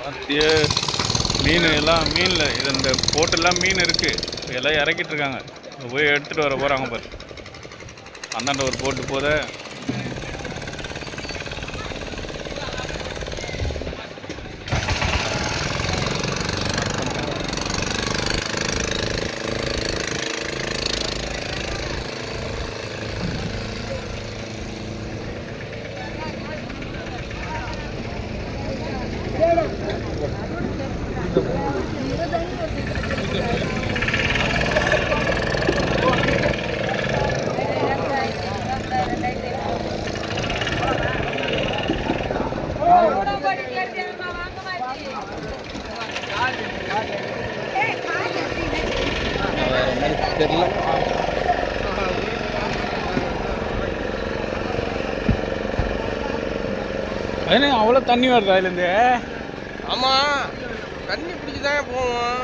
மத்திய மீன் எல்லாம் மீனில் இது இந்த போட்டெல்லாம் மீன் இருக்குது, எல்லாம் இறக்கிட்டு இருக்காங்க. போய் எடுத்துகிட்டு வர போகிறாங்க பாரு. அந்தாண்ட ஒரு போட்டு போத தெரியல. ஏன்னா அவ்வளோ தண்ணி வருது அதுலேருந்து. ஆமாம், தண்ணி பிடிச்சி தான் போவோம்.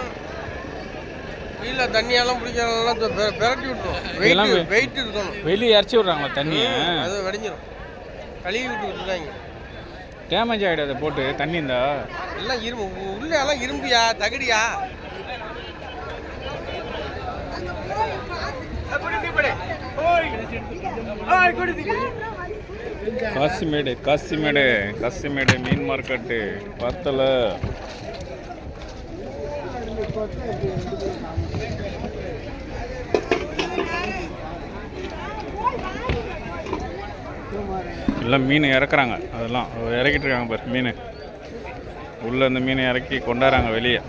வெயிலில் தண்ணியெல்லாம் பிடிக்கிறதெல்லாம் பிரட்டி விட்டுரும். வெயிட் இருக்கணும். வெளியே இறச்சி விட்றாங்களா தண்ணியை? அது வெடிஞ்சிடும். கழுவி விட்டுருந்தாங்க. டேமேஜ் ஆகிடாது போட்டு தண்ணி இருந்தா. எல்லாம் இரும்பு உள்ள, எல்லாம் இரும்பியா தகடியா. காசிமேடு மீன் மார்க்கெட்டு பத்தல. எல்லாம் மீன் இறக்குறாங்க, அதெல்லாம் இறக்கிட்டு இருக்காங்க பாரு. மீன் உள்ள இந்த மீனை இறக்கி கொண்டாடுறாங்க வெளியே.